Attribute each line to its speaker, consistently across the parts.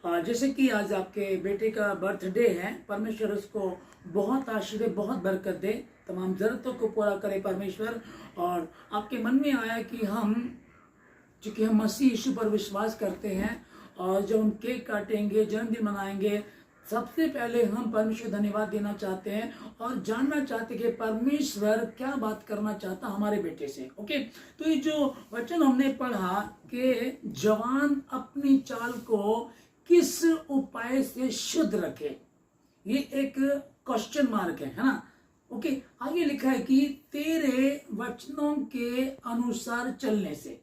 Speaker 1: जैसे कि आज आपके बेटे का बर्थडे है, परमेश्वर उसको बहुत आशीर्वाद बहुत बरकत दे, तमाम ज़रूरतों को पूरा करे परमेश्वर। और आपके मन में आया कि चूँकि हम मसीह यीशु पर विश्वास करते हैं और जब हम केक काटेंगे, जन्मदिन मनाएंगे, सबसे पहले हम परमेश्वर धन्यवाद देना चाहते हैं और जानना चाहते हैं कि परमेश्वर क्या बात करना चाहता हमारे बेटे से। ओके, तो ये जो वचन हमने पढ़ा कि जवान अपनी चाल को किस उपाय से शुद्ध रखे, ये एक क्वेश्चन मार्क है ना। ओके, आगे लिखा है कि तेरे वचनों के अनुसार चलने से,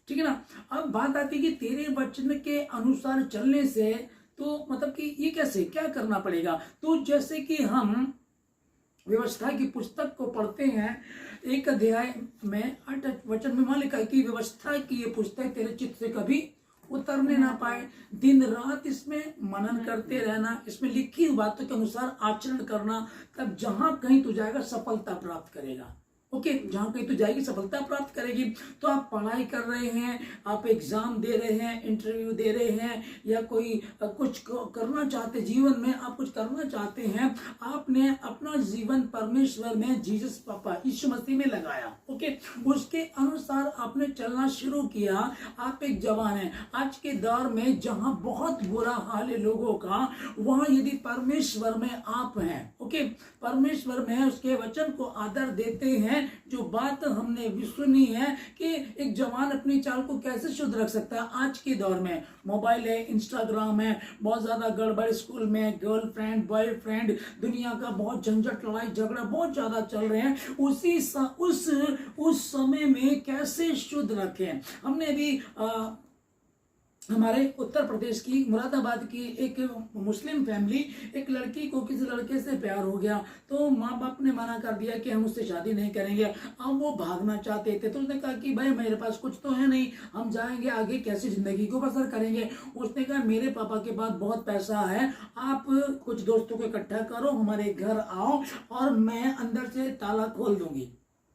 Speaker 1: ठीक है ना। अब बात आती है कि तेरे वचन के अनुसार चलने से, तो मतलब कि ये कैसे, क्या करना पड़ेगा। तो जैसे कि हम व्यवस्था की पुस्तक को पढ़ते हैं, एक अध्याय में 8 वचन में वहां लिखा है कि व्यवस्था की ये पुस्तक तेरे चित्त से कभी उतरने ना पाए, दिन रात इसमें मनन करते रहना, इसमें लिखी हुई बातों के अनुसार आचरण करना, तब जहां कहीं तू जाएगा सफलता प्राप्त करेगा। ओके, जहां कहीं तो जाएगी सफलता प्राप्त करेगी। तो आप पढ़ाई कर रहे हैं, आप एग्जाम दे रहे हैं, इंटरव्यू दे रहे हैं, या कोई कुछ करना चाहते जीवन में, आप कुछ करना चाहते हैं, आपने अपना जीवन परमेश्वर में, जीसस पापा यीशु मसीह में लगाया। ओके, उसके अनुसार आपने चलना शुरू किया। आप एक जवान हैं। आज के दौर में जहां बहुत बुरा हाल है लोगों का, वहां यदि परमेश्वर में आप हैं, ओके, परमेश्वर में उसके वचन को आदर देते हैं, जो बात हमने भी सुनी है कि एक जवान अपनी चाल को कैसे शुद्ध रख सकता है। आज के दौर में मोबाइल है, इंस्टाग्राम है, बहुत ज्यादा गड़बड़, स्कूल में गर्लफ्रेंड बॉयफ्रेंड, दुनिया का बहुत झंझट, लड़ाई झगड़ा बहुत ज्यादा चल रहे हैं। उस समय में कैसे शुद्ध रखें। हमने भी हमारे उत्तर प्रदेश की मुरादाबाद की एक मुस्लिम फैमिली, एक लड़की को किसी लड़के से प्यार हो गया, तो माँ बाप ने मना कर दिया कि हम उससे शादी नहीं करेंगे। अब वो भागना चाहते थे, तो उसने कहा कि भाई मेरे पास कुछ तो है नहीं, हम जाएंगे आगे कैसे जिंदगी को बसर करेंगे। उसने कहा मेरे पापा के पास बहुत पैसा है, आप कुछ दोस्तों को इकट्ठा करो, हमारे घर आओ और मैं अंदर से ताला खोल दूंगी,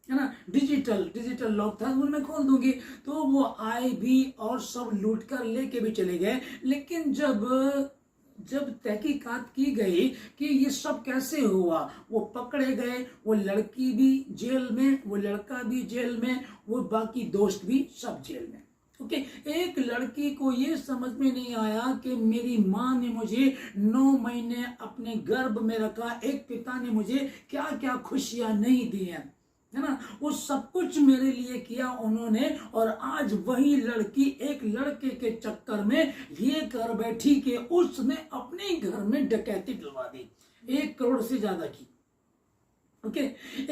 Speaker 1: है ना, डिजिटल लॉक था, उनमें खोल दूंगी। तो वो आए भी और सब लूट कर लेके भी चले गए। लेकिन जब तहकीकात की गई कि ये सब कैसे हुआ, वो पकड़े गए, वो लड़की भी जेल में, वो लड़का भी जेल में, वो बाकी दोस्त भी सब जेल में। ओके, एक लड़की को ये समझ में नहीं आया कि मेरी माँ ने मुझे 9 महीने अपने गर्भ में रखा, एक पिता ने मुझे क्या क्या खुशियां नहीं दी हैं, है ना, वो सब कुछ मेरे लिए किया उन्होंने। और आज वही लड़की एक लड़के के चक्कर में ये कर बैठी कि उसने अपने घर में डकैती डलवा दी, 1 करोड़ से ज्यादा की। ओके,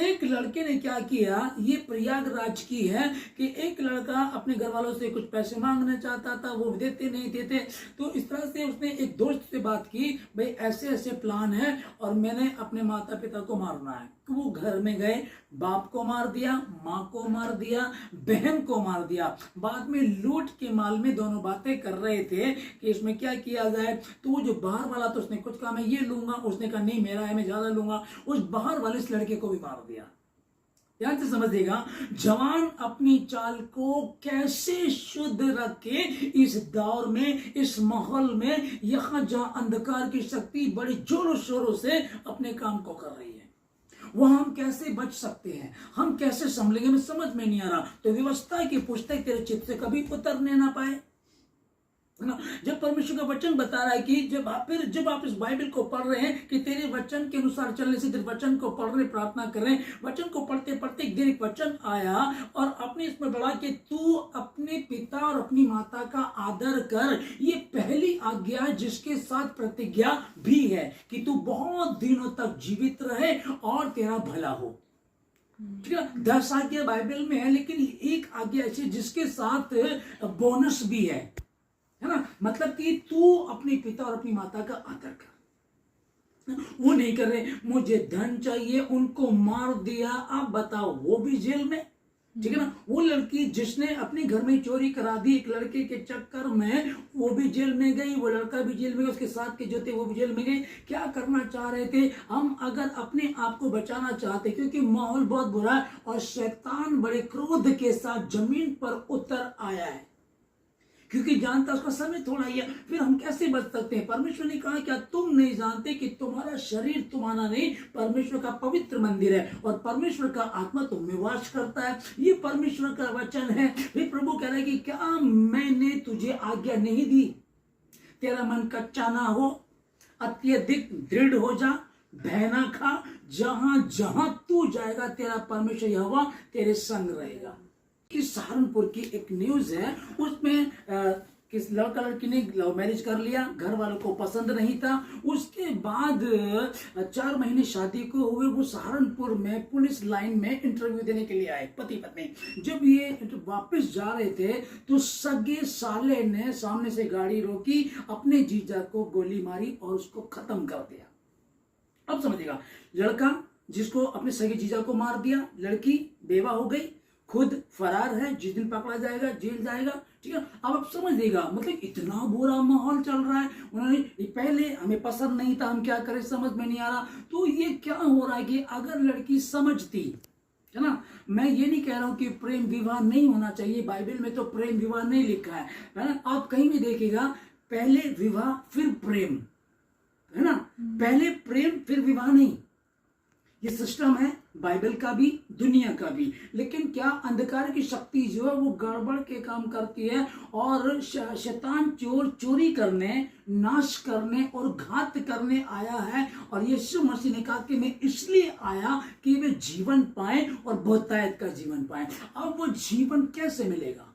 Speaker 1: एक लड़के ने क्या किया, ये प्रयागराज की है, कि एक लड़का अपने घर वालों से कुछ पैसे मांगना चाहता था, वो देते नहीं देते। तो इस तरह से उसने एक दोस्त से बात की, भाई ऐसे ऐसे प्लान है और मैंने अपने माता पिता को मारना है। तो वो घर में गए, बाप को मार दिया, माँ को मार दिया, बहन को मार दिया। बाद में लूट के माल में दोनों बातें कर रहे थे कि इसमें क्या किया जाए। तो वो जो बाहर वाला, तो उसने कुछ कहा मैं ये लूंगा, उसने कहा नहीं मेरा है, मैं ज्यादा लूंगा। उस बाहर वाले इस लड़के को भी मार दिया। ध्यान से समझिएगा, जवान अपनी चाल को कैसे शुद्ध रखे इस दौर में, इस माहौल में, यहां जहां अंधकार की शक्ति बड़ी जोरों शोरों से अपने काम को कर रही है, वहां हम कैसे बच सकते हैं, हम कैसे संभलेंगे, में समझ में नहीं आ रहा। तो व्यवस्था की पुस्तक तेरे चित्त से कभी उतरने ना पाए, है ना। जब परमेश्वर का वचन बता रहा है कि जब आप इस बाइबल को पढ़ रहे हैं कि तेरे वचन के अनुसार चलने से, तेरे वचन को पढ़ रहे, प्रार्थना कर रहे हैं, वचन को पढ़ते पढ़ते एक दिन एक वचन आया और अपने इसमें बढ़ा कि तू अपने पिता और अपनी माता का आदर कर, ये पहली आज्ञा जिसके साथ प्रतिज्ञा भी है कि तू बहुत दिनों तक जीवित रहे और तेरा भला हो। ठीक है, 10 आज्ञा बाइबल में है, लेकिन एक आज्ञा ऐसी जिसके साथ बोनस भी है ना। मतलब कि तू अपने पिता और अपनी माता का आदर कर। वो नहीं कर रहे, मुझे धन चाहिए, उनको मार दिया। आप बताओ, वो भी जेल में, ठीक है ना। वो लड़की जिसने अपने घर में चोरी करा दी एक लड़के के चक्कर में, वो भी जेल में गई, वो लड़का भी जेल में गया, उसके साथ के जो थे वो भी जेल में गए। क्या करना चाह रहे थे हम, अगर अपने आप को बचाना चाहते, क्योंकि माहौल बहुत बुरा है और शैतान बड़े क्रोध के साथ जमीन पर उतर आया है, क्योंकि जानता उसका समय थोड़ा ही है, फिर हम कैसे बच सकते हैं? परमेश्वर ने कहा क्या तुम नहीं जानते कि तुम्हारा शरीर तुम्हारा नहीं, परमेश्वर का पवित्र मंदिर है और परमेश्वर का आत्मा तुम में वास करता है। ये परमेश्वर का वचन है। फिर प्रभु कह रहा है कि क्या मैंने तुझे आज्ञा नहीं दी, तेरा मन कच्चा ना हो, अत्यधिक दृढ़ हो जा, भय ना खा, जहां जहां तू जाएगा तेरा परमेश्वर यहोवा तेरे संग रहेगा। कि सहारनपुर की एक न्यूज है, उसमें किस लड़का लड़की ने लव मैरिज कर लिया, घर वालों को पसंद नहीं था, उसके बाद 4 महीने शादी को हुए, वो सहारनपुर में पुलिस लाइन में इंटरव्यू देने के लिए आए पति पत्नी। जब ये वापस जा रहे थे तो सगे साले ने सामने से गाड़ी रोकी, अपने जीजा को गोली मारी और उसको खत्म कर दिया। अब समझिएगा, लड़का जिसको अपने सगे जीजा को मार दिया, लड़की बेवा हो गई, खुद फरार है, जिस दिन पकड़ा जाएगा जेल जाएगा। ठीक है, अब आप समझिएगा, मतलब इतना बुरा माहौल चल रहा है। उन्होंने पहले हमें पसंद नहीं था, हम क्या करें समझ में नहीं आ रहा। तो ये क्या हो रहा है कि अगर लड़की समझती है ना, मैं ये नहीं कह रहा हूं कि प्रेम विवाह नहीं होना चाहिए, बाइबल में तो प्रेम विवाह नहीं लिखा है ना। आप कहीं भी देखिएगा, पहले विवाह फिर प्रेम, है ना, पहले प्रेम फिर विवाह नहीं। ये सिस्टम है बाइबल का भी, दुनिया का भी। लेकिन क्या अंधकार की शक्ति जो है वो गड़बड़ के काम करती है और शैतान चोरी करने, नाश करने और घात करने आया है। और यीशु मसीह ने कहा कि मैं इसलिए आया कि वे जीवन पाए और बहुतायत का जीवन पाए। अब वो जीवन कैसे मिलेगा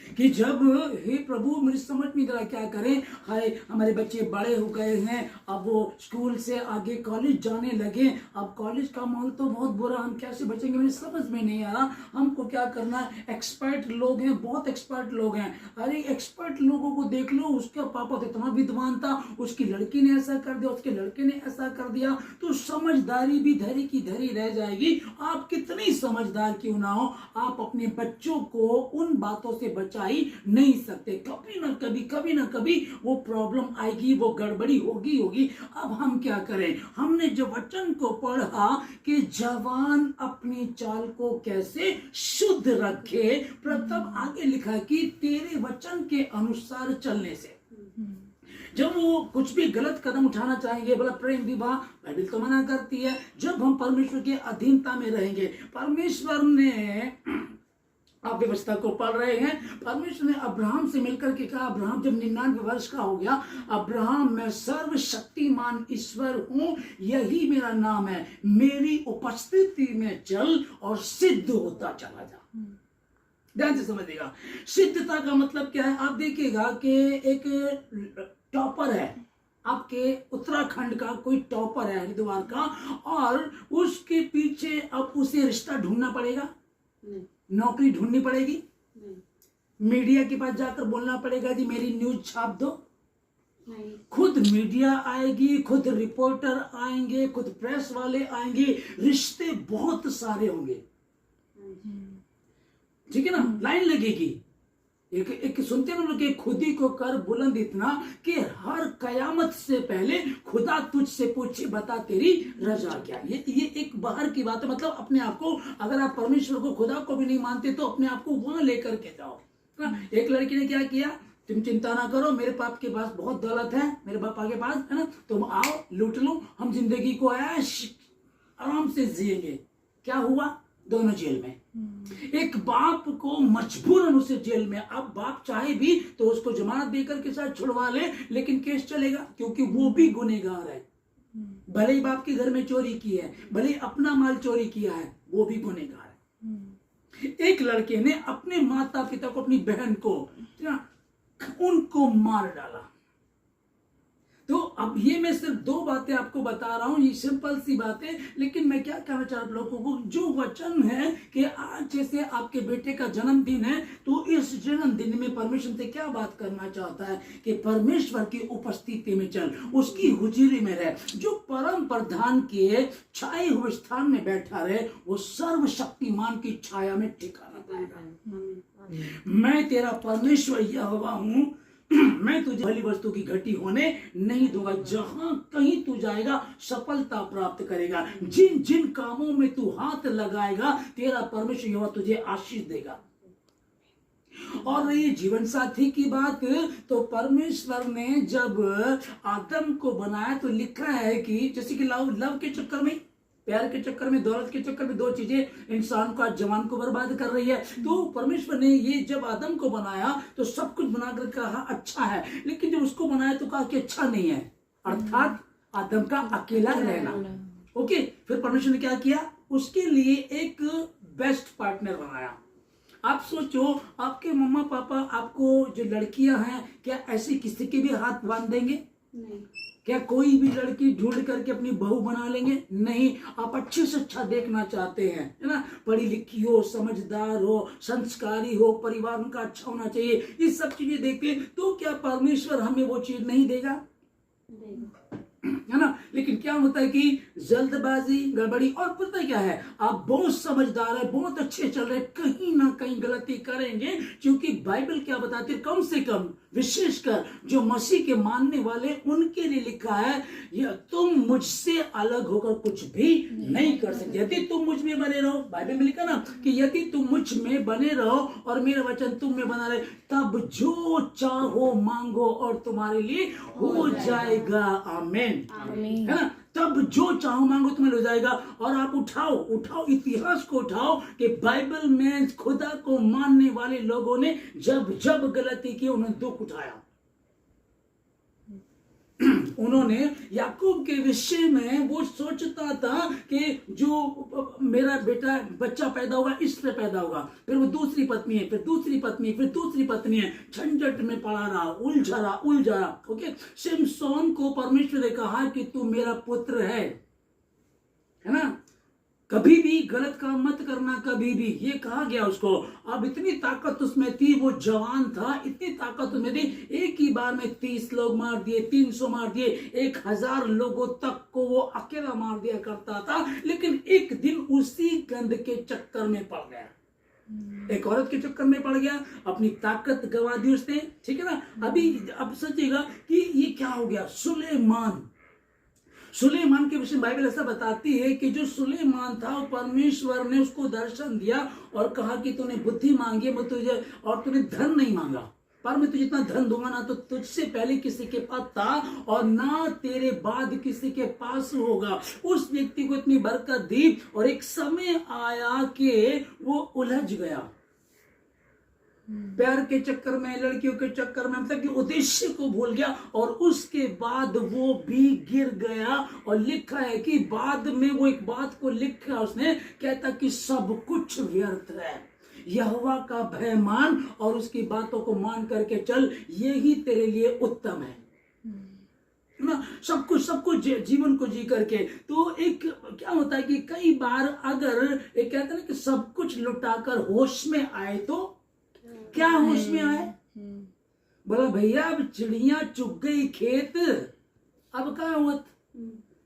Speaker 1: कि जब हे प्रभु मेरी समझ में इधर क्या करें, हाय हमारे बच्चे बड़े हो गए हैं, अब वो स्कूल से आगे कॉलेज जाने लगे, अब कॉलेज का माहौल तो बहुत बुरा, हम कैसे बचेंगे, मुझे समझ में नहीं आ रहा, हमको क्या करना है। एक्सपर्ट लोग हैं, बहुत एक्सपर्ट लोग हैं। अरे एक्सपर्ट लोगों को देख लो, उसका पापा तो इतना विद्वान था, उसकी लड़की ने ऐसा कर दिया, उसके लड़के ने ऐसा कर दिया, तो समझदारी भी धरी की धरी रह जाएगी। आप कितनी समझदार क्यों ना हो, आप अपने बच्चों को उन बातों से बचा ही नहीं सकते। कभी ना कभी वो प्रॉब्लम आएगी, वो गड़बड़ी होगी। अब हम क्या करें? हमने जो वचन को पढ़ा कि जवान अपनी चाल को कैसे शुद्ध रखे, प्रथम आगे लिखा कि तेरे वचन के अनुसार चलने से। जब वो कुछ भी गलत कदम उठाना चाहेंगे, बोला प्रेम विवाह बाइबल तो मना करती है। जब हम परमेश्वर की अधीनता में रहेंगे, परमेश्वर ने आप व्यवस्था को पढ़ रहे हैं, परमेश्वर ने अब्राहम से मिलकर के कहा, अब्राहम जब 99 वर्ष का हो गया, अब्राहम मैं सर्वशक्तिमान ईश्वर हूं, यही मेरा नाम है, मेरी उपस्थिति में चल और सिद्ध होता चला जा। ध्यान से समझिएगा, सिद्धता का मतलब क्या है। आप देखिएगा कि एक टॉपर है, आपके उत्तराखंड का कोई टॉपर है हरिद्वार का, और उसके पीछे अब उसे रिश्ता ढूंढना पड़ेगा, नौकरी ढूंढनी पड़ेगी, मीडिया के पास जाकर बोलना पड़ेगा जी मेरी न्यूज छाप दो, खुद मीडिया आएगी, खुद रिपोर्टर आएंगे, खुद प्रेस वाले आएंगे, रिश्ते बहुत सारे होंगे। ठीक है ना, लाइन लगेगी। एक सुनते हैं कि खुदी को कर बुलंद इतना कि हर कयामत से पहले खुदा तुझसे पूछे बता तेरी रजा क्या। ये एक बाहर की बात है, मतलब अपने आप को, अगर आप परमेश्वर को, खुदा को भी नहीं मानते तो अपने आप को वहां लेकर के जाओ। एक लड़की ने क्या किया, तुम चिंता ना करो, मेरे बाप के पास बहुत दौलत है, मेरे पापा के पास है ना, तुम आओ लूट लो, हम जिंदगी को ऐश आराम से जिएंगे। क्या हुआ? दोनों जेल में। एक बाप को मजबूरन उसे जेल में, अब बाप चाहे भी तो उसको जमानत देकर के साथ छुड़वा ले, लेकिन केस चलेगा क्योंकि वो भी गुनहगार है। भले ही बाप के घर में चोरी की है, भले ही अपना माल चोरी किया है, वो भी गुनहगार है। एक लड़के ने अपने माता पिता को, अपनी बहन को, उनको मार डाला। तो अब ये मैं सिर्फ 2 बातें आपको बता रहा हूं, ये सिंपल सी बातें, लेकिन मैं क्या कहना चाह रहा हूं लोगों को, जो वचन है कि आज जैसे आपके बेटे का जन्मदिन है, तो इस जन्मदिन में परमेश्वर से क्या बात करना चाहता है कि परमेश्वर की उपस्थिति में चल, उसकी हुजूरी में रह। जो परम प्रधान के छाए हुए स्थान में बैठा रहे, वो सर्वशक्तिमान की छाया में ठिकाना पाएगा। मैं तेरा परमेश्वर यहोवा हूं, मैं तुझे भली वस्तु की घटी होने नहीं दूंगा। जहां कहीं तू जाएगा सफलता प्राप्त करेगा। जिन जिन कामों में तू हाथ लगाएगा, तेरा परमेश्वर यहोवा तुझे आशीष देगा। और रही जीवन साथी की बात, तो परमेश्वर ने जब आदम को बनाया तो लिखा है कि जैसे कि लव लव के चक्कर में, प्यार के चक्कर में, दौलत के चक्कर में दो चीजें इंसान को आज जवान को बर्बाद कर रही है। तो परमेश्वर ने ये जब आदम को बनाया तो सब कुछ बनाकर कहा अच्छा है, लेकिन जब उसको बनाया तो कहा कि अच्छा नहीं है, अर्थात आदम का अकेला रहना। ओके, फिर परमेश्वर ने क्या किया, उसके लिए एक बेस्ट पार्टनर बनाया। आप सोचो, आपके मम्मा पापा आपको जो लड़कियां हैं, क्या ऐसी किसी के भी हाथ बांध देंगे? नहीं। क्या कोई भी लड़की ढूंढ करके अपनी बहू बना लेंगे? नहीं। आप अच्छे से अच्छा देखना चाहते हैं, है ना, पढ़ी लिखी हो, समझदार हो, संस्कारी हो, परिवार उनका अच्छा होना चाहिए, ये सब चीजें देखते, तो क्या परमेश्वर हमें वो चीज नहीं देगा? है ना। लेकिन क्या होता है कि जल्दबाजी, गड़बड़ी, और पता है क्या है, आप बहुत समझदार है, बहुत अच्छे चल रहे, कहीं ना कहीं गलती करेंगे, क्योंकि बाइबल क्या बताती है, कम से कम विशेषकर जो मसीह के मानने वाले उनके लिए लिखा है, या तुम मुझसे अलग होकर कुछ भी नहीं कर सकते। यदि तुम मुझ में बने रहो, बाइबल में लिखा ना कि यदि तुम मुझ में बने रहो और मेरा वचन तुम में बना रहे, तब जो चाहो मांगो और तुम्हारे लिए हो जाएगा। आमीन, है ना। तब जो चाहो मांगो तुम्हें हो जाएगा। और आप उठाओ इतिहास को उठाओ कि बाइबल में खुदा को मानने वाले लोगों ने जब जब गलती की उन्होंने दुख उठाया। उन्होंने याकूब के विषय में वो सोचता था कि जो मेरा बेटा बच्चा पैदा होगा इससे पैदा होगा, फिर वो दूसरी पत्नी है, फिर दूसरी पत्नी, फिर दूसरी पत्नी है, झंझट में पड़ा रहा, उलझा रहा। ओके, शिमशोन को परमेश्वर ने कहा कि तू मेरा पुत्र है ना, कभी भी गलत काम मत करना, कभी भी, ये कहा गया उसको। अब इतनी ताकत उसमें थी, वो जवान था, इतनी ताकत उसमें थी, एक ही बार में 30 लोग मार दिए, 300 मार दिए, 1000 लोगों तक को वो अकेला मार दिया करता था। लेकिन एक दिन उसी गंध के चक्कर में पड़ गया, एक औरत के चक्कर में पड़ गया, अपनी ताकत गंवा दी उसने, ठीक है ना। अब सोचिएगा कि ये क्या हो गया। सुलेमान के विषय में बाइबल ऐसा बताती है कि जो सुलेमान था, परमेश्वर ने उसको दर्शन दिया और कहा कि तूने बुद्धि मांगी है, मैं तुझे, और तूने धन नहीं मांगा, पर मैं तुझे इतना धन दूंगा ना तो तुझसे पहले किसी के पास था और ना तेरे बाद किसी के पास होगा। उस व्यक्ति को इतनी बरकत दी और एक समय आया कि वो उलझ गया, प्यार के चक्कर में, लड़कियों के चक्कर में, मतलब कि उद्देश्य को भूल गया, और उसके बाद वो भी गिर गया। और लिखा है कि बाद में वो एक बात को लिखा उसने, कहता कि सब कुछ व्यर्थ है, यहोवा का भय मान और उसकी बातों को मान करके चल, यही तेरे लिए उत्तम है ना। सब कुछ जीवन को जी करके। तो एक क्या होता है कि कई बार अगर एक कहते हैं ना कि सब कुछ लुटाकर होश में आए, तो क्या होश में आए, बोला भैया अब चिड़िया चुग गई खेत, अब क्या हुआ,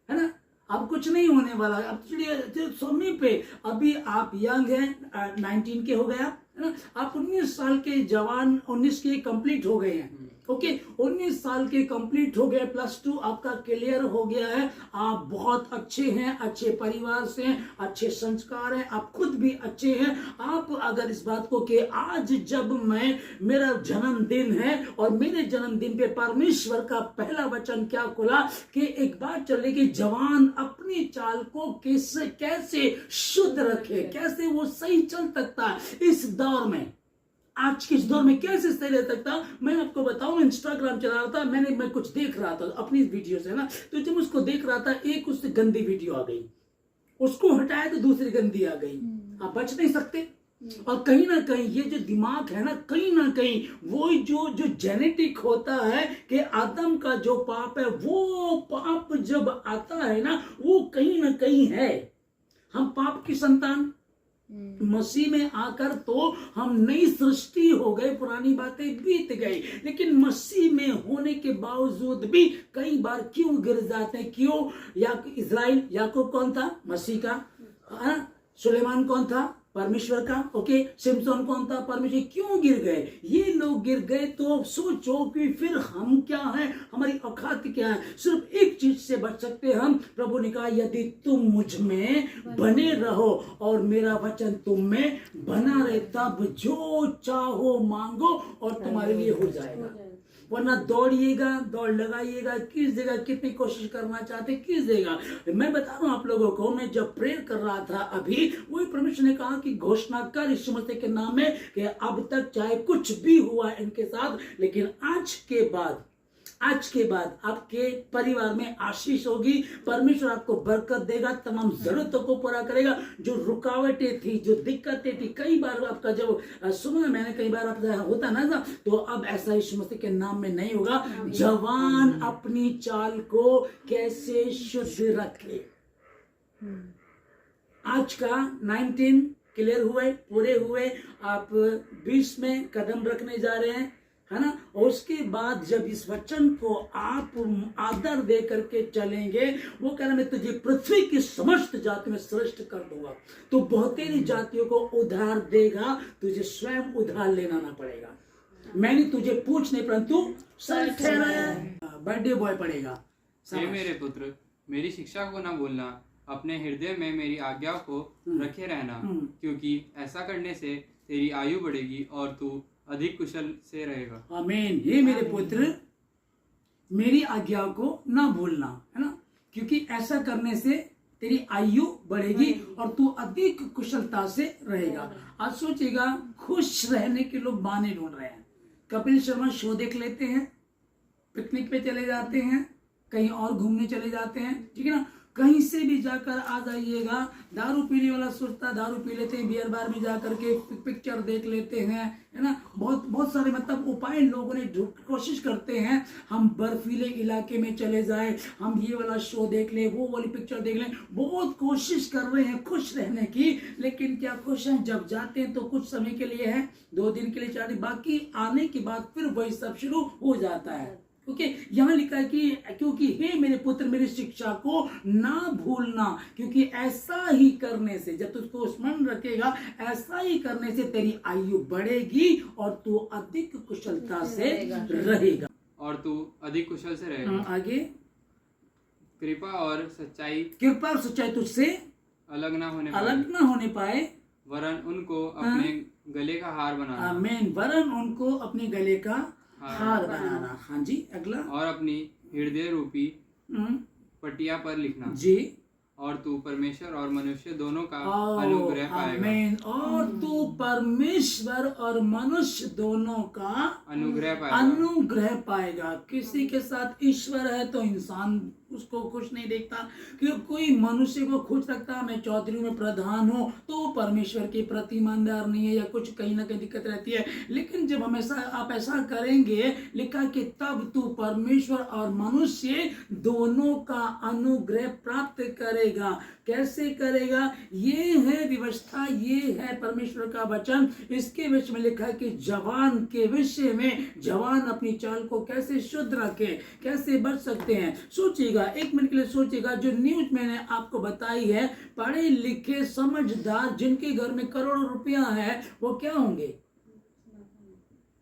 Speaker 1: है ना, अब कुछ नहीं होने वाला, अब चिड़िया सोने पे। अभी आप यंग हैं, 19 के हो गया, है ना, आप 19 साल के जवान, 19 के कंप्लीट हो गए हैं। ओके, 19 साल के कंप्लीट हो गए, +2 आपका क्लियर हो गया है, आप बहुत अच्छे हैं, अच्छे परिवार से हैं, अच्छे संस्कार हैं, आप खुद भी अच्छे हैं। आप अगर इस बात को कि आज जब मेरा जन्मदिन है और मेरे जन्मदिन पे परमेश्वर का पहला वचन क्या खुला कि एक बात चले कि जवान अपनी चाल को कैसे शुद्ध रखे, कैसे वो सही चल सकता है इस दौर में, आज के इस दौर में कैसे सही रह सकता। मैं आपको बताऊं, इंस्टाग्राम चला रहा था, मैं कुछ देख रहा था अपनी वीडियो से ना, तो जब उसको देख रहा था, एक उससे गंदी वीडियो आ गई, उसको हटाया तो दूसरी गंदी आ गई। आप बच नहीं सकते। और कहीं ना कहीं ये जो दिमाग है ना, कहीं ना कहीं वो जो जेनेटिक होता है कि आदम का जो पाप है, वो पाप जब आता है ना, वो कहीं ना कहीं है, हम पाप की संतान। मसीह में आकर तो हम नई सृष्टि हो गए, पुरानी बातें बीत गई, लेकिन मसीह में होने के बावजूद भी कई बार क्यों गिर जाते हैं, क्यों? या इज़राइल, याकूब कौन था? मसीह का। सुलेमान कौन था? परमेश्वर का। ओके, सिमसोन कौन था? परमेश्वर। क्यों गिर गए ये लोग? गिर गए तो सोचो कि फिर हम क्या हैं, हमारी औकात क्या है। सिर्फ एक चीज से बच सकते हैं हम। प्रभु ने कहा यदि तुम मुझ में बने रहो और मेरा वचन तुम में बना रहे, तब जो चाहो मांगो और तुम्हारे लिए हो जाएगा। वरना दौड़िएगा, दौड़ लगाइएगा, किस जगह कितनी कोशिश करना चाहते किस जगह। मैं बता रहा हूं आप लोगों को, मैं जब प्रेयर कर रहा था अभी, वही परमेश्वर ने कहा कि घोषणा कर यीशु मसीह के नाम में कि अब तक चाहे कुछ भी हुआ इनके साथ, लेकिन आज के बाद आपके परिवार में आशीष होगी। परमेश्वर आपको बरकत देगा, तमाम जरूरतों को पूरा करेगा। जो रुकावटें थी, जो दिक्कतें थी, कई बार आपका जब सुना मैंने, कई बार आपका होता ना, तो अब ऐसा यीशु मसीह के नाम में नहीं होगा। जवान अपनी चाल को कैसे शुद्ध रखे। आज का 19 क्लियर हुए, पूरे हुए, आप 20 में कदम रखने जा रहे हैं, है ना। और उसके बाद जब इस वचन को आप आदर दे करके चलेंगे, वो कह रहा मैं तुझे पृथ्वी की समस्त जाति में श्रेष्ठ कर दूंगा। तो बहुतेरी जातियों को उधार देगा, तुझे स्वयं उधार लेना ना पड़ेगा। मैंने तुझे पूछ नहीं परंतु सर ठहराया। बर्थडे बॉय पड़ेगा।
Speaker 2: हे मेरे पुत्र, मेरी शिक्षा को ना भूलना, अपने हृदय में मेरी आज्ञा को रखे रहना, क्योंकि ऐसा करने से तेरी आयु बढ़ेगी और तू अधिक कुशल से रहेगा।
Speaker 1: आमीन। हे मेरे पुत्र, मेरी आज्ञा को ना भूलना, है ना, क्योंकि ऐसा करने से तेरी आयु बढ़ेगी और तू अधिक कुशलता से रहेगा। आज सोचिएगा, खुश रहने के लोग बहाने ढूंढ रहे हैं। कपिल शर्मा शो देख लेते हैं, पिकनिक पे चले जाते हैं, कहीं और घूमने चले जाते हैं, ठीक है ना। कहीं से भी जाकर आ जाइएगा। दारू पीने वाला सोचता दारू पी लेते हैं, बियर बार में जाकर के पिक्चर देख लेते हैं, है ना। बहुत सारे मतलब उपाय लोगों ने कोशिश करते हैं। हम बर्फीले इलाके में चले जाए, हम ये वाला शो देख लें, वो वाली पिक्चर देख लें, बहुत कोशिश कर रहे हैं खुश रहने की। लेकिन क्या खुश हैं? जब जाते हैं तो कुछ समय के लिए है, 2 दिन के लिए, 4 दिन, बाकी आने के बाद फिर वही सब शुरू हो जाता है। ओके, यहाँ लिखा है कि क्योंकि हे मेरे पुत्र, मेरी शिक्षा को ना भूलना, क्योंकि ऐसा ही करने से, जब तू उसको स्मरण रखेगा, ऐसा ही करने से तेरी आयु बढ़ेगी और तू अधिक कुशलता से रहेगा।
Speaker 2: और तू अधिक कुशल से रहेगा।
Speaker 1: आगे,
Speaker 2: कृपा और सच्चाई
Speaker 1: तुझसे
Speaker 2: अलग ना
Speaker 1: होने पाए,
Speaker 2: वरन उनको अपने गले का हार बनाना।
Speaker 1: आमीन। वरन उनको अपने गले का हार बनाना। हाँ जी, अगला।
Speaker 2: और अपनी हृदय रूपी पटिया पर लिखना
Speaker 1: जी।
Speaker 2: और तू परमेश्वर और मनुष्य दोनों का अनुग्रह पाएगा।
Speaker 1: आमीन। और तू परमेश्वर और मनुष्य दोनों का अनुग्रह पाएगा। किसी के साथ ईश्वर है तो इंसान उसको खुश नहीं देखता, कि कोई मनुष्य को खुश रखता, मैं चौधरी में प्रधान हूँ तो परमेश्वर के प्रति ईमानदार नहीं है, या कुछ कहीं ना कहीं दिक्कत रहती है। लेकिन जब आप ऐसा करेंगे, लिखा कि तब तू परमेश्वर और मनुष्य दोनों का अनुग्रह प्राप्त करेगा। कैसे करेगा? ये है व्यवस्था, ये है परमेश्वर का वचन। इसके विषय में लिखा है कि जवान के विषय में, जवान अपनी चाल को कैसे शुद्ध रखे, कैसे बच सकते हैं। सोचिएगा, 1 मिनट के लिए सोचिएगा। जो न्यूज मैंने आपको बताई है, पढ़े लिखे समझदार जिनके घर में करोड़ों रुपया है, वो क्या होंगे?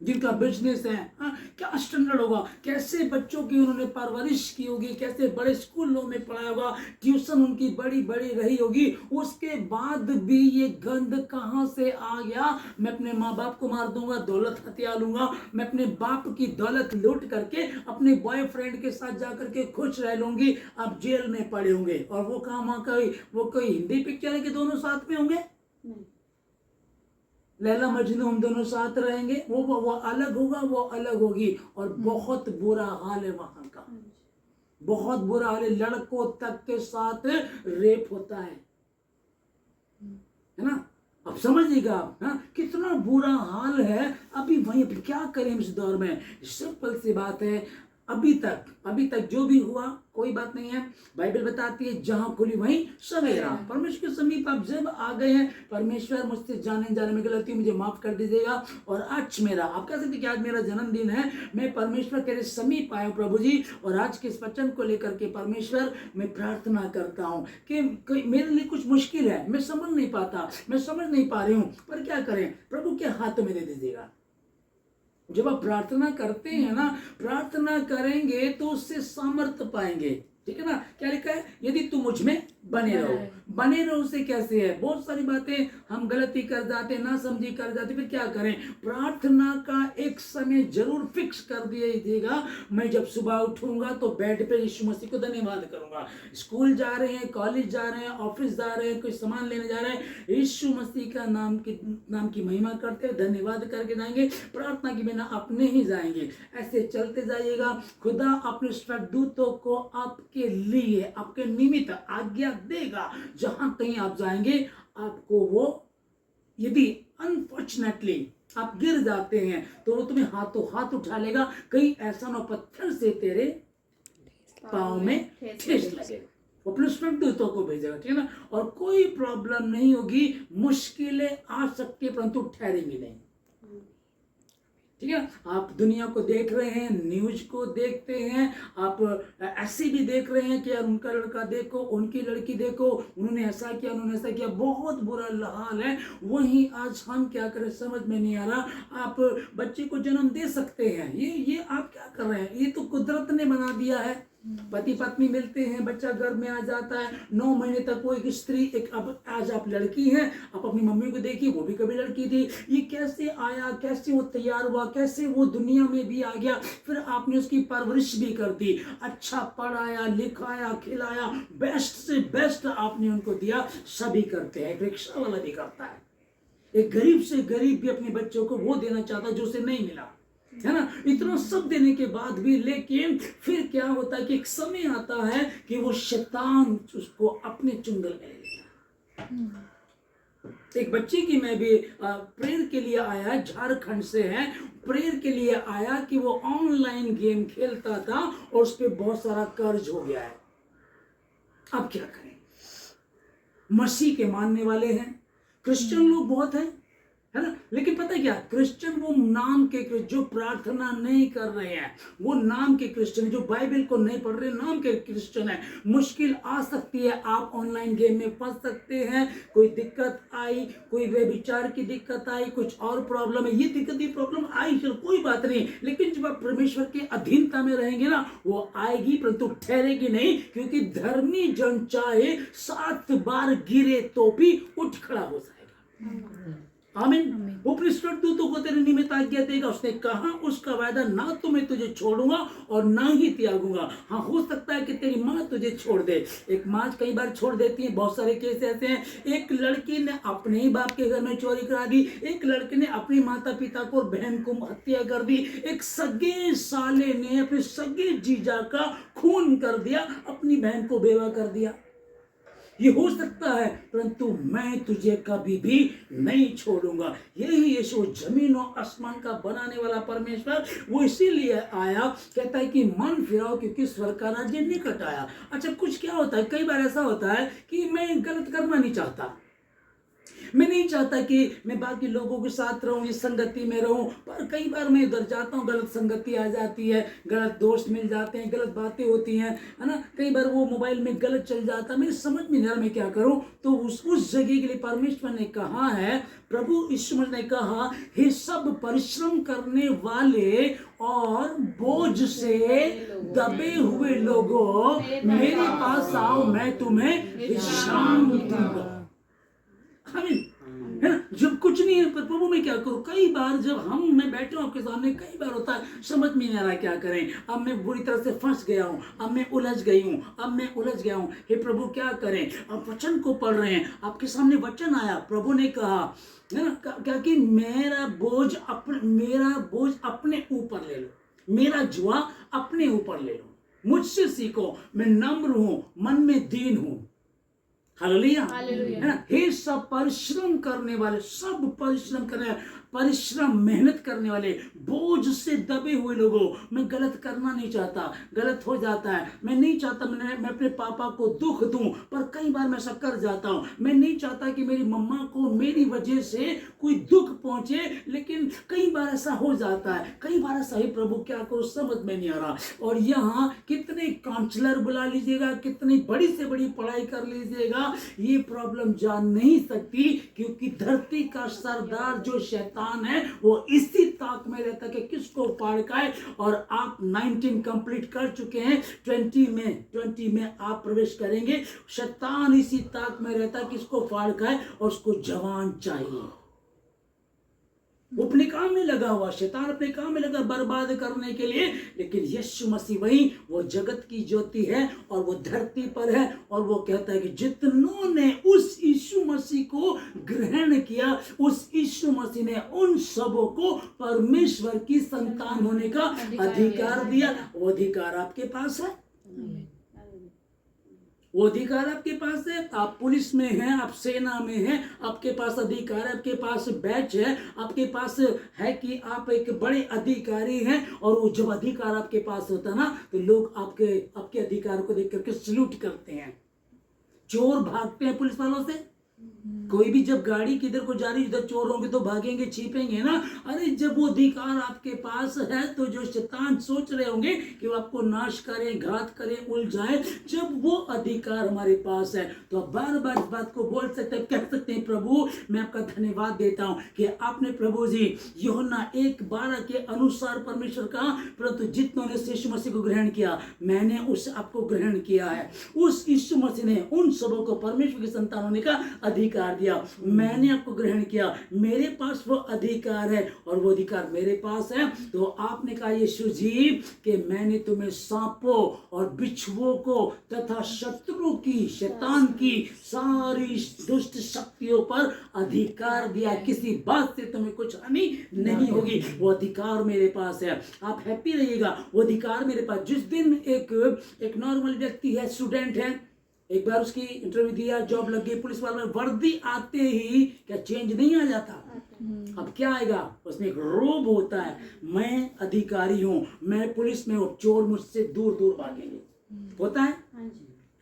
Speaker 1: जिनका बिजनेस है। क्या स्टैंडर्ड होगा, कैसे बच्चों की उन्होंने परवरिश की होगी, कैसे बड़े स्कूलों में पढ़ाया होगा, ट्यूशन उनकी बड़ी बड़ी रही होगी। उसके बाद भी ये गंध कहां से आ गया? मैं अपने माँ बाप को मार दूंगा, दौलत हथिया लूंगा, मैं अपने बाप की दौलत लूट करके अपने बॉयफ्रेंड के साथ जाकर के खुश रह लूंगी। अब जेल में पड़े होंगे। और वो कहाँ कोई हिंदी पिक्चर है कि दोनों साथ में होंगे? लैला मजनू हम दोनों साथ रहेंगे, वो अलग होगा, वो अलग होगी। और बहुत बुरा हाल है वहां का, बहुत बुरा हाल है। लड़कों तक के साथ रेप होता है ना। अब समझिएगा आप, कितना बुरा हाल है। अभी वहीं क्या करें इस दौर में? सिंपल सी बात है, अभी तक जो भी हुआ कोई बात नहीं है। बाइबल बताती है जहां खुली वहीं सवेरा। परमेश्वर के समीप आप जब आ गए हैं, परमेश्वर मुझसे जाने में गलती मुझे माफ कर दीजिएगा। और आज मेरा, आप कह सकते कि आज मेरा जन्मदिन है, मैं परमेश्वर के समीप आया हूं प्रभु जी, और आज के इस वचन को लेकर के परमेश्वर मैं प्रार्थना करता हूं कि मेरे लिए कुछ मुश्किल है, मैं समझ नहीं पाता, मैं समझ नहीं पा रही हूं, पर क्या करें, प्रभु के हाथ में दे दीजिएगा। जब आप प्रार्थना करते हैं ना, प्रार्थना करेंगे तो उससे सामर्थ्य पाएंगे, ठीक है ना। क्या लिखा है, यदि तुम मुझ में बने रहो से कैसे है, बहुत सारी बातें हम गलती कर जाते, ना समझी कर जाते, फिर क्या करें, प्रार्थना का एक समय जरूर फिक्स कर दीजिएगा। मैं जब सुबह उठूंगा तो बेड पे यीशु मसीह को धन्यवाद करूंगा। स्कूल जा रहे हैं, कॉलेज जा रहे हैं, ऑफिस जा रहे हैं, कोई सामान लेने जा रहे हैं, यीशु मसीह का नाम की महिमा करते हुए धन्यवाद करके जाएंगे, प्रार्थना के बिना अपने ही जाएंगे। ऐसे चलते जाइएगा, खुदा अपने स्वर्गदूतों को आपके लिए, आपके निमित्त आज्ञा देगा। जहां कहीं आप जाएंगे, आपको वो, यदि अनफॉर्चुनेटली आप गिर जाते हैं तो वो तुम्हें हाथों हाथ उठा लेगा, कहीं ऐसा ना पत्थर से तेरे पाँव में ठेस लगे। वो अपने स्वर्गदूतों को भेजेगा, ठीक है ना। और कोई प्रॉब्लम नहीं होगी, मुश्किलें आ सकती है परंतु ठहरेंगी नहीं, ठीक है। आप दुनिया को देख रहे हैं, न्यूज को देखते हैं, आप ऐसे भी देख रहे हैं कि यार उनका लड़का देखो, उनकी लड़की देखो, उन्होंने ऐसा किया, उन्होंने ऐसा किया, बहुत बुरा हाल है। वहीं आज हम क्या करें समझ में नहीं आ रहा। आप बच्चे को जन्म दे सकते हैं, ये आप क्या कर रहे हैं, ये तो कुदरत ने बना दिया है। पति पत्नी मिलते हैं, बच्चा घर में आ जाता है, 9 महीने तक वो एक स्त्री, अब आज आप लड़की हैं, आप अपनी मम्मी को देखिए, वो भी कभी लड़की थी। ये कैसे आया, कैसे वो तैयार हुआ, कैसे वो दुनिया में भी आ गया, फिर आपने उसकी परवरिश भी कर दी, अच्छा पढ़ाया, लिखाया, खिलाया, बेस्ट से बेस्ट आपने उनको दिया। सभी करते हैं, एक रिक्शा वाला भी करता है, एक गरीब से गरीब भी अपने बच्चों को वो देना चाहता जो उसे नहीं मिला, है ना। इतना सब देने के बाद भी, लेकिन फिर क्या होता है कि एक समय आता है कि वो शैतान उसको अपने चुंगल में ले लेता है। एक बच्चे की मैं भी प्रेयर के लिए आया, झारखंड से है, प्रेयर के लिए आया कि वो ऑनलाइन गेम खेलता था और उस पर बहुत सारा कर्ज हो गया है। अब क्या करें, मसीह के मानने वाले हैं, क्रिश्चियन लोग बहुत हैं, है ना, लेकिन पता है क्या, क्रिश्चियन वो नाम के, जो प्रार्थना नहीं कर रहे हैं, वो नाम के क्रिश्चियन, जो बाइबल को नहीं पढ़ रहे, नाम के क्रिश्चियन है। मुश्किल आ सकती है, आप ऑनलाइन गेम में फंस सकते हैं, कोई दिक्कत आई, कोई व्यभिचार की दिक्कत आई, कुछ और प्रॉब्लम है, ये दिक्कत, ये प्रॉब्लम आई, चलो कोई बात नहीं, लेकिन जब आप परमेश्वर के अधीनता में रहेंगे ना, वो आएगी परंतु ठहरेगी नहीं, क्योंकि धर्मी जन चाहे 7 बार गिरे तो भी उठ खड़ा हो जाएगा। आमीन। वो अपने स्वर्गदूतों को तेरे निमित्त आज्ञा देगा। उसने कहा, उसका वायदा, ना तो मैं तुझे छोड़ूंगा और ना ही त्यागूंगा। हाँ, हो सकता है कि तेरी माँ तुझे छोड़ दे, एक माँ कई बार छोड़ देती है, बहुत सारे केस ऐसे हैं। एक लड़की ने अपने ही बाप के घर में चोरी करा दी, एक लड़के ने अपने माता पिता को और बहन को हत्या कर दी, एक सगे साले ने अपने सगे जीजा का खून कर दिया, अपनी बहन को बेवा कर दिया। ये हो सकता है, परंतु मैं तुझे कभी भी नहीं छोड़ूंगा। यही यीशु जमीन और आसमान का बनाने वाला परमेश्वर, वो इसीलिए आया, कहता है कि मन फिराओ क्योंकि स्वर्ग का राज्य निकट आया। अच्छा, कुछ क्या होता है, कई बार ऐसा होता है कि मैं गलत करना नहीं चाहता, मैं नहीं चाहता कि मैं बाकी लोगों के साथ रहूं, इस संगति में रहूं, पर कई बार मैं उधर जाता हूं, गलत संगति आ जाती है, गलत दोस्त मिल जाते हैं, गलत बातें होती हैं, है ना। कई बार वो मोबाइल में गलत चल जाता है, मेरी समझ में नहीं आ रहा मैं क्या करूं। तो उस जगह के लिए परमेश्वर ने कहा है, प्रभु यीशु मसीह ने कहा, हे सब परिश्रम करने वाले और बोझ से दबे हुए लोगों, मेरे पास आओ, मैं तुम्हें विश्राम दूंगा। है ना, जब कुछ नहीं है, पर प्रभु मैं क्या करूं। कई बार जब मैं बैठे हूं आपके सामने, कई बार होता है समझ में नहीं आ रहा क्या करें, अब मैं बुरी तरह से फंस गया हूं, अब मैं उलझ गई हूं, अब मैं उलझ गया हूं, हे प्रभु क्या करें। अब वचन को पढ़ रहे हैं, आपके सामने वचन आया, प्रभु ने कहा, है ना, क्या कि मेरा बोझ अपने ऊपर ले लो, मेरा जुआ अपने ऊपर ले लो, मुझसे सीखो, मैं नम्र हूं, मन में दीन हूं। हालेलुया, है ना। हे सब परिश्रम करने वाले, सब परिश्रम करने वाले, परिश्रम मेहनत करने वाले, बोझ से दबे हुए लोगों, मैं गलत करना नहीं चाहता, गलत हो जाता है, मैं नहीं चाहता मैं अपने पापा को दुख दूं, पर कई बार मैं ऐसा कर जाता हूं। मैं नहीं चाहता कि मेरी मम्मा को मेरी वजह से कोई दुख पहुंचे, लेकिन कई बार ऐसा हो जाता है। कई बार ऐसा ही, प्रभु क्या करो समझ में नहीं आ रहा। और यहाँ कितने काउंसलर बुला लीजिएगा, कितनी बड़ी से बड़ी पढ़ाई कर लीजिएगा, ये प्रॉब्लम जान नहीं सकती, क्योंकि धरती का सरदार जो शैतान है वो इसी ताक में रहता है कि किसको फाड़ खाए। और आप 19 कंप्लीट कर चुके हैं, 20 में आप प्रवेश करेंगे। शैतान इसी ताक में रहता है किसको फाड़ खाए, और उसको जवान चाहिए। वो अपने काम में लगा हुआ, शैतान अपने काम में लगा बर्बाद करने के लिए, लेकिन यीशु मसीह वही, वो जगत की ज्योति है और वो धरती पर है। और वो कहता है कि जितनों ने उस यीशु मसीह को ग्रहण किया, उस यीशु मसीह ने उन सबों को परमेश्वर की संतान होने का अधिकार दिया। वो अधिकार आपके पास है, वो अधिकार आपके पास है। आप पुलिस में हैं, आप सेना में हैं, आपके पास अधिकार है, आपके पास बैच है, आपके पास है कि आप एक बड़े अधिकारी हैं। और वो जब अधिकार आपके पास होता है ना, तो लोग आपके अधिकार को देख करके सल्यूट करते हैं। चोर भागते हैं पुलिस वालों से। कोई भी जब गाड़ी किधर को जा रही, इधर चोर होंगे तो भागेंगे, छिपेंगे ना। अरे जब वो अधिकार आपके पास है, तो जो शैतान सोच रहे होंगे कि वो आपको नाश करें, घात करें, उलझाए, जब वो अधिकार हमारे पास है, तो आप बार बार इस बात को बोल सकते हैं, कह सकते हैं, प्रभु मैं आपका धन्यवाद देता हूं कि आपने प्रभु जी यूहन्ना 1:12 के अनुसार परमेश्वर का, परंतु जितनों ने यीशु मसीह को ग्रहण किया, मैंने उस आपको ग्रहण किया है। उस यीशु मसीह ने उन सबों को परमेश्वर की संतान होने का अधिकार दिया। मैंने आपको ग्रहण किया, मेरे पास वो अधिकार है और वो अधिकार मेरे पास है। तो आपने कहा यीशु जी कि मैंने तुम्हें सांपों और बिच्छुओं को तथा शत्रु की, शैतान की सारी दुष्ट शक्तियों पर अधिकार दिया, किसी बात से तुम्हें कुछ हानि नहीं होगी। वो अधिकार मेरे पास है, आप हैप्पी रहिएगा। वो अधिकार मेरे पास। जिस दिन एक नॉर्मल व्यक्ति है, स्टूडेंट है, एक बार उसकी इंटरव्यू दिया, जॉब लग गई, पुलिस वाले में वर्दी आते ही क्या चेंज नहीं आ जाता? अब क्या आएगा? उसमें एक रोब होता है, मैं अधिकारी हूं, मैं पुलिस में हूं, चोर मुझसे दूर दूर भागेंगे। होता है?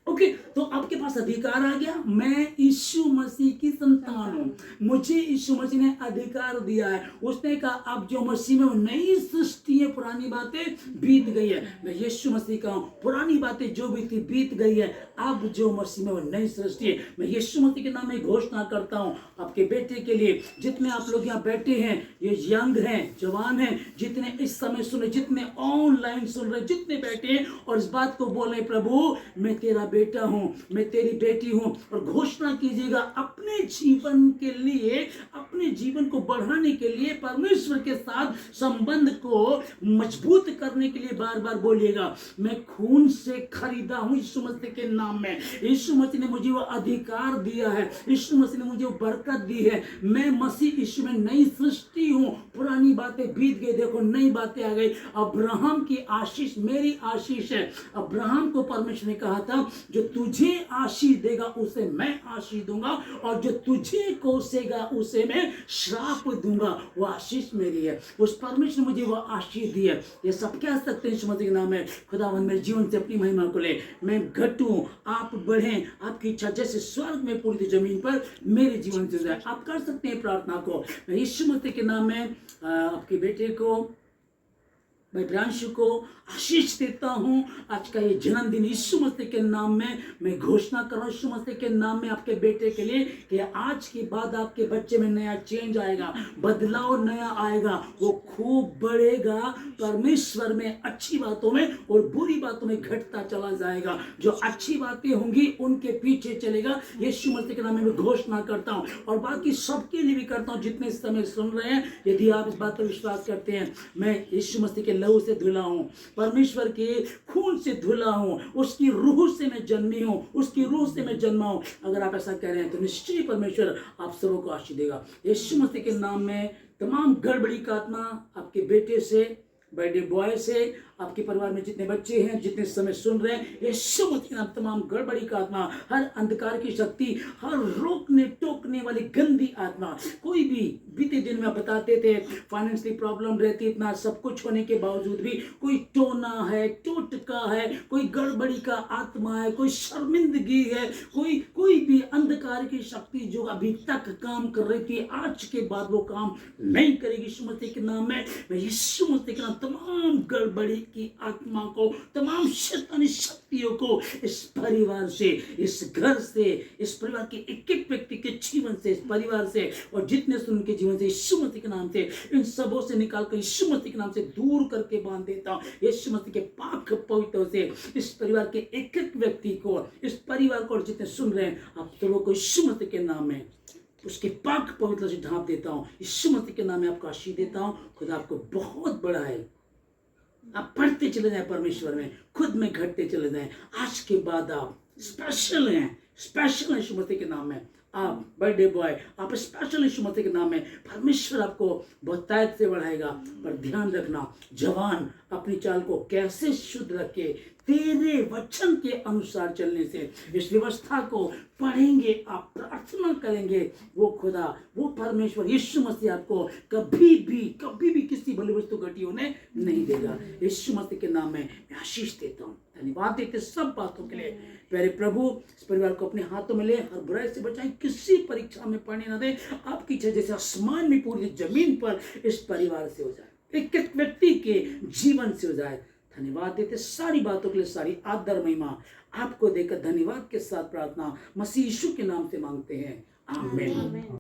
Speaker 1: ओके, तो आपके पास अधिकार आ गया। मैं यीशु मसीह की संतान हूं, मुझे यीशु मसीह ने अधिकार दिया है। उसने कहा अब जो मसीह में वो नई सृष्टि है, पुरानी बातें बीत गई है। मैं यीशु मसीह का हूं, पुरानी बातें जो भी थी बीत गई है, अब जो मसीह में वो नई सृष्टि है। मैं यीशु मसीह के नाम में घोषणा करता हूं आपके बेटे के लिए। जितने आप लोग यहाँ बैठे हैं, ये यंग हैं, जवान हैं, जितने इस समय सुने, जितने ऑनलाइन सुन रहे, जितने बैठे हैं और इस बात को बोल रहे, प्रभु मैं तेरा बेटा हूं, मैं तेरी बेटी हूं। और घोषणा कीजिएगा अपने जीवन के लिए, अपने जीवन को बढ़ाने के लिए, परमेश्वर के साथ संबंध को मजबूत करने के लिए बार बार बोलिएगा, मैं खून से खरीदा हूं यीशु मसीह के नाम में। यीशु मसीह ने मुझे वो अधिकार दिया है, यीशु मसीह ने मुझे वो बरकत दी है। मैं मसीह यीशु में नई सृष्टि हूं, पुरानी बातें बीत गई, देखो नई बातें आ गई। अब्राहम की आशीष मेरी आशीष है। अब्राहम को परमेश्वर ने कहा था, जो तुझे आशीष देगा उसे मैं आशीष दूंगा, और जो तुझे कोसेगा उसे मैं श्राप दूंगा। वो आशीष मेरी है, उस परमेश्वर ने मुझे वो आशीष दी है। ये सब कह सकते हैं यीशु मसीह के नाम में, खुदावंद मेरे जीवन से अपनी महिमा को ले, मैं घटूं आप बढ़ें, आपकी इच्छा जैसे स्वर्ग में पूरी जमीन पर मेरे जीवन से जाए। आप कर सकते हैं प्रार्थना को। मैं यीशु मसीह के नाम में आपके बेटे को, मैं ब्रांशु को आशीष देता हूं। आज का ये जन्मदिन यीशु मसीह के नाम में मैं घोषणा कर रहा हूं, यीशु मसीह के नाम में आपके बेटे के लिए, कि आज के बाद आपके बच्चे में नया चेंज आएगा, बदलाव नया आएगा, वो खूब बढ़ेगा परमेश्वर में, अच्छी बातों में और बुरी बातों में घटता चला जाएगा। जो अच्छी बातें होंगी उनके पीछे चलेगा। यीशु मसीह के नाम में मैं घोषणा करता हूं, और बाकी सबके लिए भी करता हूं जितने इस समय सुन रहे हैं। यदि आप इस बात पर विश्वास करते हैं, मैं यीशु मसीह के लहू से धुला हूं, परमेश्वर के खून से धुला हूं, उसकी रूह से मैं जन्मी हूं, उसकी रूह से मैं जन्मा हूं। अगर आप ऐसा कह रहे हैं तो निश्चय परमेश्वर आप सबों को आशीष देगा। यीशु मसीह के नाम में तमाम गड़बड़ी का आत्मा आपके बेटे से, बर्थडे बॉय से, आपके परिवार में जितने बच्चे हैं, जितने समय सुन रहे हैं, यीशु मसीह के नाम तमाम गड़बड़ी का आत्मा, हर अंधकार की शक्ति, हर रोकने टोकने वाली गंदी आत्मा, कोई भी बीते दिन में आप बताते थे फाइनेंशियली प्रॉब्लम रहती, इतना सब कुछ होने के बावजूद भी कोई टोना है, टोटका है, कोई गड़बड़ी का आत्मा है, कोई शर्मिंदगी है, कोई भी अंधकार की शक्ति जो अभी तक काम कर रही थी, आज के बाद वो काम नहीं करेगी यीशु मसीह के नाम में। मैं यीशु मसीह के नाम तमाम गड़बड़ी की आत्मा को, तमाम शैतानी शक्तियों को इस परिवार से, इस घर से, इस परिवार के एक एक व्यक्ति के जीवन से, इस परिवार से और जितने सुन के जीवन से यीशु मसीह के नाम से इन सबों से निकाल कर यीशु मसीह के नाम से दूर करके बांध देता हूँ। यीशु मसीह के पाक पवित्र से इस परिवार के एक एक व्यक्ति को, इस परिवार को और जितने सुन रहे हैं, आप सबों को यीशु मसीह के नाम में उसके पाक पवित्र से ढांप देता हूँ। यीशु मसीह के नाम में आपको आशीष देता हूँ। खुदा आपको बहुत बड़ा है। आप बढ़ते चले जाएं परमेश्वर में, खुद में घटते चले जाएं। आज के बाद आप स्पेशल हैं, स्पेशल यीशु मसीह के नाम में। आप बर्थडे बॉय, आप स्पेशल यीशु मसीह के नाम में। परमेश्वर आपको बहुतायत से बढ़ाएगा। पर ध्यान रखना, जवान अपनी चाल को कैसे शुद्ध रखे, तेरे वचन के अनुसार चलने से। इस व्यवस्था को पढ़ेंगे, आप प्रार्थना करेंगे, वो खुदा, वो परमेश्वर यीशु मसीह आपको कभी भी किसी भली वस्तु घटी होने नहीं देगा। यीशु मसीह के नाम में मैं आशीष देता हूँ। धन्यवाद देते सब बातों के लिए। प्यारे प्रभु, इस परिवार को अपने हाथों में ले, हर बुराई से बचाएं, किसी परीक्षा में पड़ने न दे। आपकी इच्छा जैसे आसमान में पूरी जमीन पर इस परिवार से हो जाए, एक एक व्यक्ति के जीवन से हो जाए। धन्यवाद देते सारी बातों के लिए, सारी आदर महिमा आपको देकर धन्यवाद के साथ प्रार्थना मसीह यीशु के नाम से मांगते हैं। आमीन।